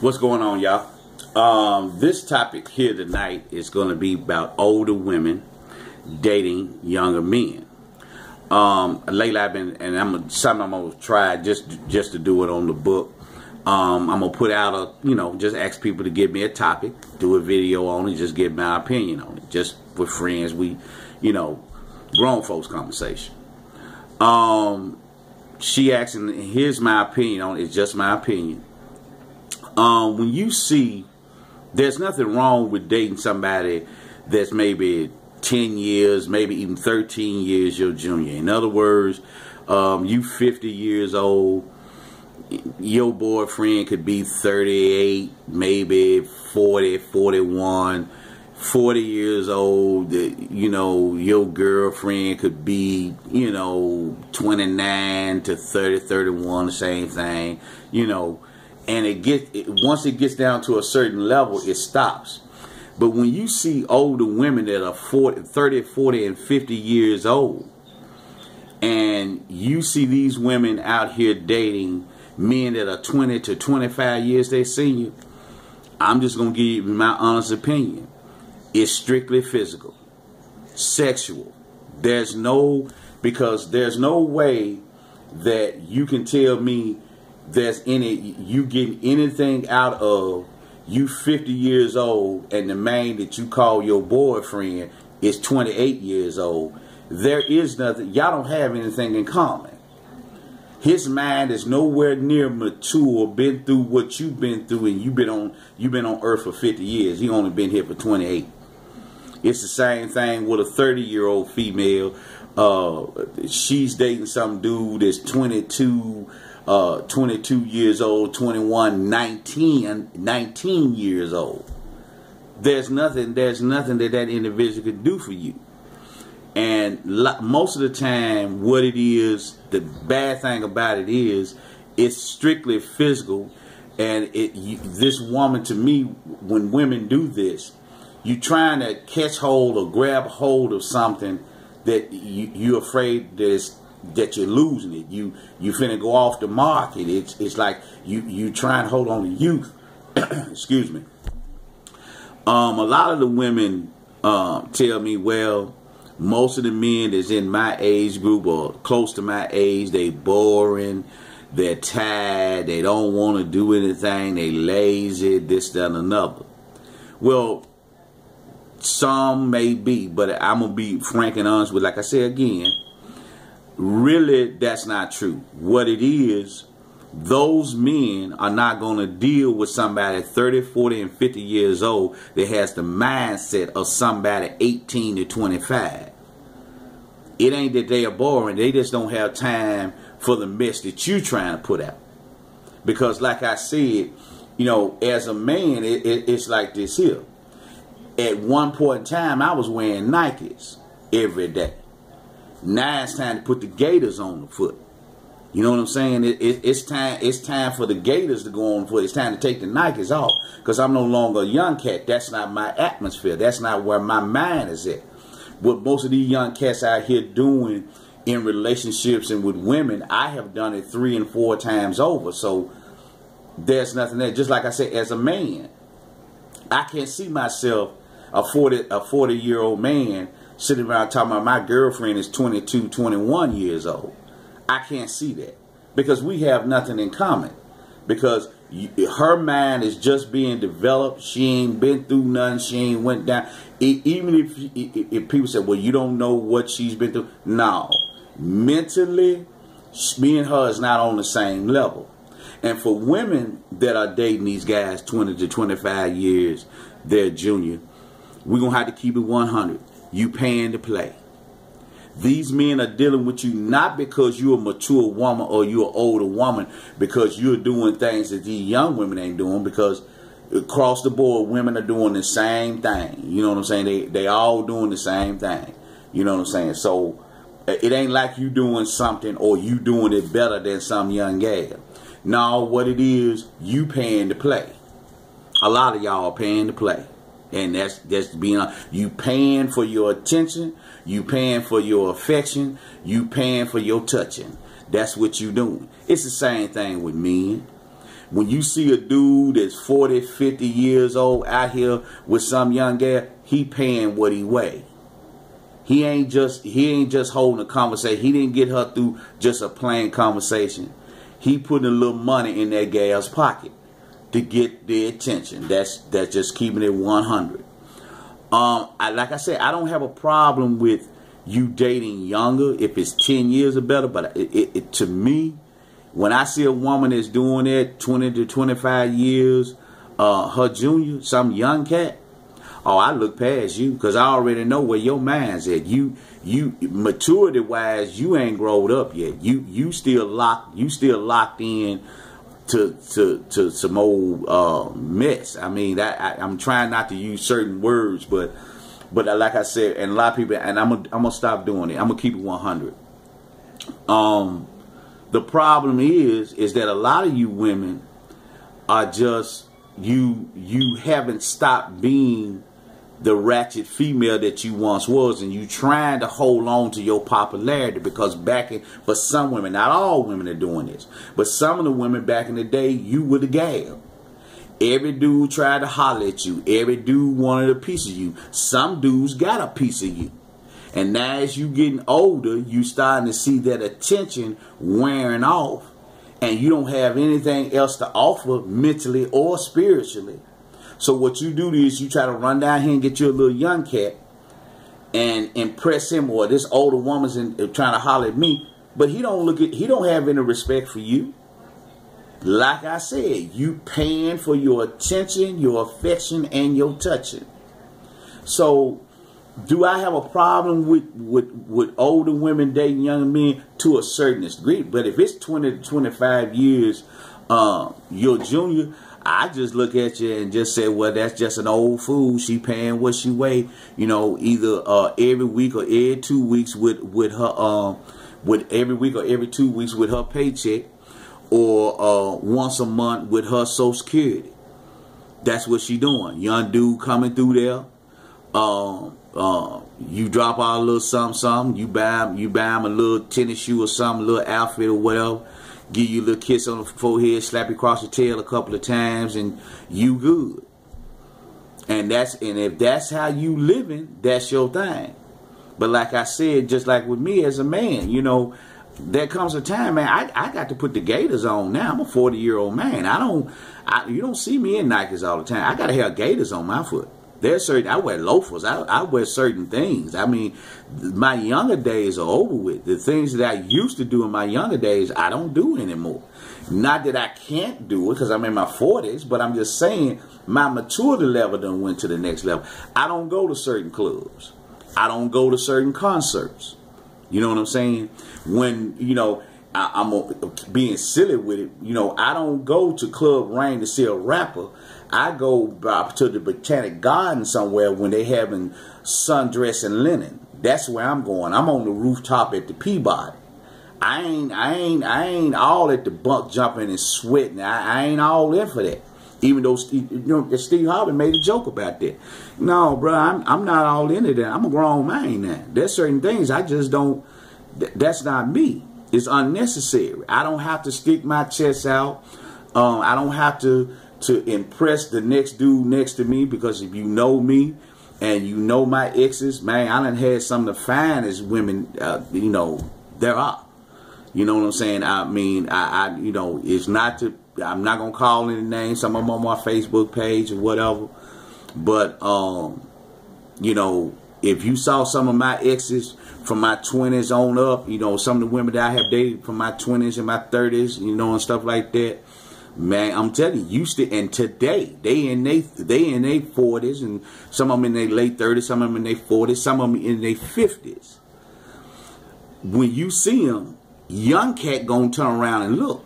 What's going on, y'all? This topic here tonight is going to be about older women dating younger men. Lately I've been, and I'm gonna try just to do it on the book. I'm gonna put out just ask people to give me a topic, do a video on it, just give my opinion on it, just with friends. We, grown folks conversation. She asked, and here's my opinion on it. It's just my opinion. When you see, there's nothing wrong with dating somebody that's maybe 10 years, maybe even 13 years your junior. In other words, you 50 years old, your boyfriend could be 38, maybe 40, 41, 40 years old. Your girlfriend could be, 29 to 30, 31, the same thing, and once it gets down to a certain level, it stops. But when you see older women that are 30, 40, and 50 years old, and you see these women out here dating men that are 20 to 25 years their senior, I'm just going to give you my honest opinion. It's strictly physical, sexual. There's no way that you can tell me you getting anything out of you 50 years old and the man that you call your boyfriend is 28 years old. There is nothing. Y'all don't have anything in common. His mind is nowhere near mature, been through what you've been through, and you've been on earth for 50 years. He only been here for 28. It's the same thing with a 30-year-old female. She's dating some dude that's 22 years old, 21, 19 years old. There's nothing that individual could do for you. And most of the time, what it is, the bad thing about it is, it's strictly physical. And this woman, to me, when women do this, you trying to catch hold or grab hold of something that you're afraid that you're losing it. You finna go off the market. It's like you trying to hold on to youth. Excuse me. A lot of the women tell me, well, most of the men that's in my age group or close to my age, they boring, they're tired, they don't want to do anything, they lazy, this, that, and another. Well, some may be, but I'm going to be frank and honest with, like I said again, really, that's not true. What it is, those men are not going to deal with somebody 30, 40, and 50 years old that has the mindset of somebody 18 to 25. It ain't that they are boring. They just don't have time for the mess that you trying to put out. Because like I said, as a man, it's like this here. At one point in time, I was wearing Nikes every day. Now it's time to put the Gators on the foot. You know what I'm saying? It's time for the Gators to go on the foot. It's time to take the Nikes off. Because I'm no longer a young cat. That's not my atmosphere. That's not where my mind is at. What most of these young cats out here doing in relationships and with women, I have done it 3 and 4 times over. So there's nothing there. Just like I said, as a man, I can't see myself, a 40-year-old man, sitting around talking about my girlfriend is 22, 21 years old. I can't see that because we have nothing in common. Because her mind is just being developed. She ain't been through nothing. She ain't went down. Even if people say, well, you don't know what she's been through. No. Mentally, me and her is not on the same level. And for women that are dating these guys 20 to 25 years, they're junior, we're going to have to keep it 100. You paying to play. These men are dealing with you not because you're a mature woman or you're an older woman, because you're doing things that these young women ain't doing, because across the board, women are doing the same thing. You know what I'm saying? They all doing the same thing. You know what I'm saying? So it ain't like you doing something or you doing it better than some young gal. No, what it is, you paying to play. A lot of y'all are paying to play. And that's being honest. You paying for your attention. You paying for your affection. You paying for your touching. That's what you doing. It's the same thing with men. When you see a dude that's 40, 50 years old out here with some young gal, he paying what he weigh. He ain't just holding a conversation. He didn't get her through just a plain conversation. He putting a little money in that gal's pocket to get their attention. That's just keeping it 100. Like I said, I don't have a problem with you dating younger if it's 10 years or better. But to me, when I see a woman that's doing that 20 to 25 years, her junior, some young cat, oh, I look past you because I already know where your mind's at. You maturity wise, you ain't growed up yet. You still locked in to some old mess. I mean, I'm trying not to use certain words, but like I said, and a lot of people, and I'm gonna stop doing it. I'm gonna keep it 100. The problem is that a lot of you women are just you haven't stopped being the ratchet female that you once was, and you trying to hold on to your popularity because for some women, not all women are doing this, but some of the women back in the day, you were the gal. Every dude tried to holler at you. Every dude wanted a piece of you. Some dudes got a piece of you. And now as you getting older, you starting to see that attention wearing off, and you don't have anything else to offer mentally or spiritually. So what you do is you try to run down here and get you a little young cat and impress him, or this older woman's trying to holler at me, but he don't have any respect for you. Like I said, you paying for your attention, your affection, and your touching. So do I have a problem with older women dating younger men? To a certain degree. But if it's 20 to 25 years, your junior, I just look at you and just say, well, that's just an old fool. She paying what she weigh. You know, either every week or every 2 weeks with her every week or every 2 weeks with her paycheck, or once a month with her Social Security. That's what she doing. Young dude coming through there. You drop out a little something. You buy him a little tennis shoe or something, a little outfit or whatever. Give you a little kiss on the forehead, slap you across the tail a couple of times, and you good. And if that's how you living, that's your thing. But like I said, just like with me as a man, you know, there comes a time, man, I got to put the gaiters on now. I'm a 40-year-old man. You don't see me in Nikes all the time. I got to have gaiters on my foot. There's certain, I wear loafers. I wear certain things. I mean, my younger days are over with. The things that I used to do in my younger days, I don't do anymore. Not that I can't do it because I'm in my 40s, but I'm just saying my maturity level done went to the next level. I don't go to certain clubs. I don't go to certain concerts. You know what I'm saying? When, you know, I'm being silly with it, you know, I don't go to Club Rain to see a rapper. I go to the Botanic Garden somewhere when they having sundress and linen. That's where I'm going. I'm on the rooftop at the Peabody. I ain't all at the bunk jumping and sweating. I ain't all in for that. Even though Steve Harvey made a joke about that. No, bro, I'm not all into that. I'm a grown man now. There's certain things I just don't. That's not me. It's unnecessary. I don't have to stick my chest out. I don't have to impress the next dude next to me, because if you know me and you know my exes, man, I done had some of the finest women, you know, there are. You know what I'm saying? I mean, you know, it's not to, I'm not going to call any names. Some of them on my Facebook page or whatever. But, you know, if you saw some of my exes from my 20s on up, you know, some of the women that I have dated from my 20s and my 30s, you know, and stuff like that, man, I'm telling you, and today, they in their 40s, and some of them in their late 30s, some of them in their 40s, some of them in their 50s. When you see them, young cat gonna turn around and look.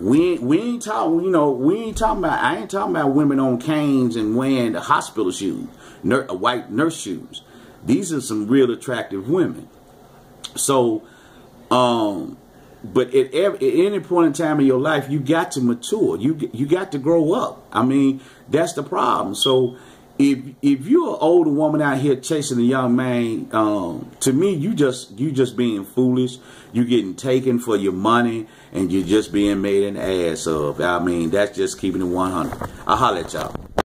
We ain't talking, you know, I ain't talking about women on canes and wearing the hospital shoes, white nurse shoes. These are some real attractive women. So, but at any point in time in your life, you got to mature. You got to grow up. I mean, that's the problem. So if you're an older woman out here chasing a young man, to me, you just being foolish. You getting taken for your money, and you're just being made an ass of. I mean, that's just keeping it 100. I'll holler at y'all.